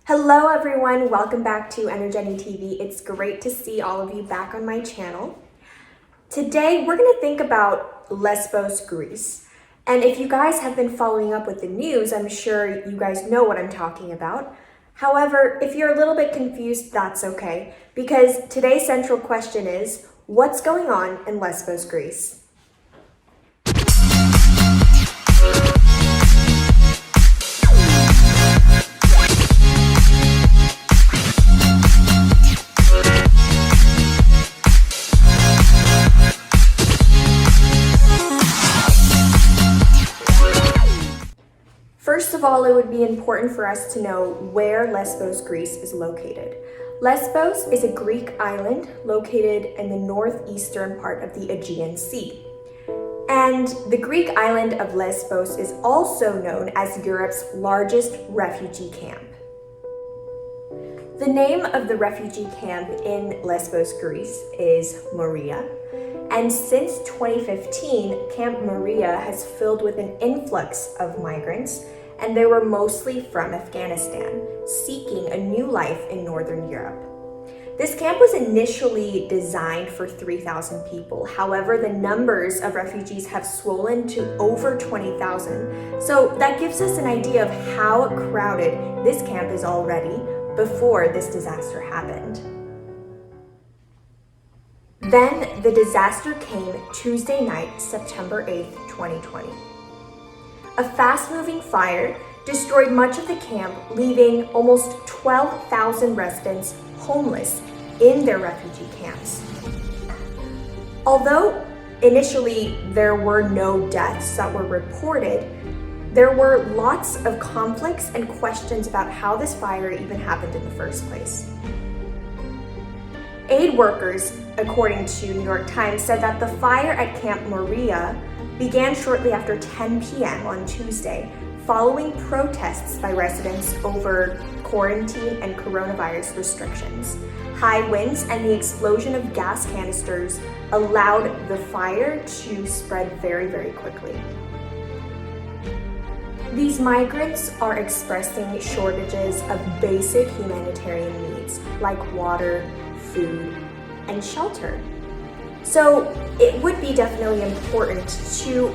Hello everyone, welcome back to EnerJennyTV. It's great to see all of you back on my channel. Today we're going to think about Lesbos, Greece. And if you guys have been following up with the news, I'm sure you guys know what I'm talking about. However, if you're a little bit confused, that's okay, because today's central question is, what's going on in Lesbos, Greece? First of all, it would be important for us to know where Lesbos, Greece is located. Lesbos is a Greek island located in the northeastern part of the Aegean Sea. And the Greek island of Lesbos is also known as Europe's largest refugee camp. The name of the refugee camp in Lesbos, Greece is Moria. And since 2015, Camp Moria has filled with an influx of migrants, and they were mostly from Afghanistan, seeking a new life in Northern Europe. This camp was initially designed for 3,000 people. However, the numbers of refugees have swollen to over 20,000. So that gives us an idea of how crowded this camp is already before this disaster happened. Then the disaster came Tuesday night, September 8th, 2020. A fast-moving fire destroyed much of the camp, leaving almost 12,000 residents homeless in their refugee camps. Although initially there were no deaths that were reported, there were lots of conflicts and questions about how this fire even happened in the first place. Aid workers, according to New York Times, said that the fire at Camp Moria began shortly after 10 p.m. on Tuesday, following protests by residents over quarantine and coronavirus restrictions. High winds and the explosion of gas canisters allowed the fire to spread very, very quickly. These migrants are expressing shortages of basic humanitarian needs like water, food, and shelter. So it would be definitely important to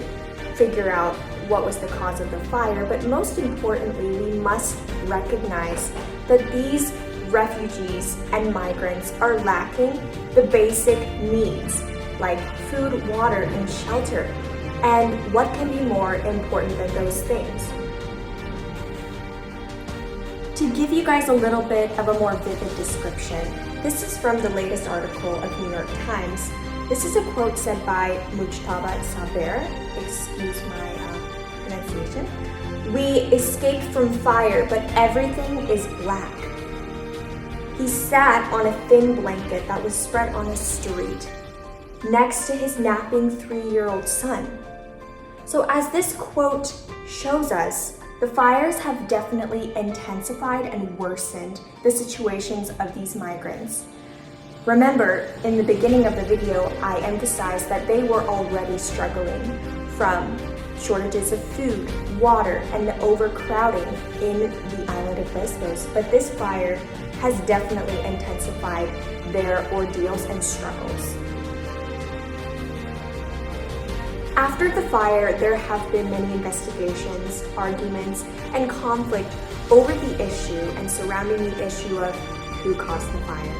figure out what was the cause of the fire, but most importantly, we must recognize that these refugees and migrants are lacking the basic needs like food, water, and shelter. And what can be more important than those things? To give you guys a little bit of a more vivid description, this is from the latest article of New York Times. This is a quote said by Mujtaba Saber, excuse my pronunciation. "We escaped from fire, but everything is black." He sat on a thin blanket that was spread on a street next to his napping 3-year-old son. So as this quote shows us, the fires have definitely intensified and worsened the situations of these migrants. Remember, in the beginning of the video, I emphasized that they were already struggling from shortages of food, water, and the overcrowding in the island of Lesbos. But this fire has definitely intensified their ordeals and struggles. After the fire, there have been many investigations, arguments, and conflict over the issue and surrounding the issue of who caused the fire.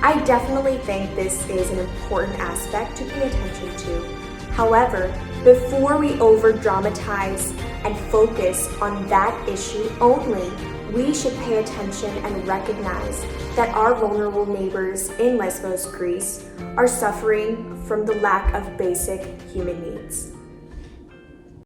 I definitely think this is an important aspect to pay attention to. However, before we over-dramatize and focus on that issue only, we should pay attention and recognize that our vulnerable neighbors in Lesbos, Greece, are suffering from the lack of basic human needs.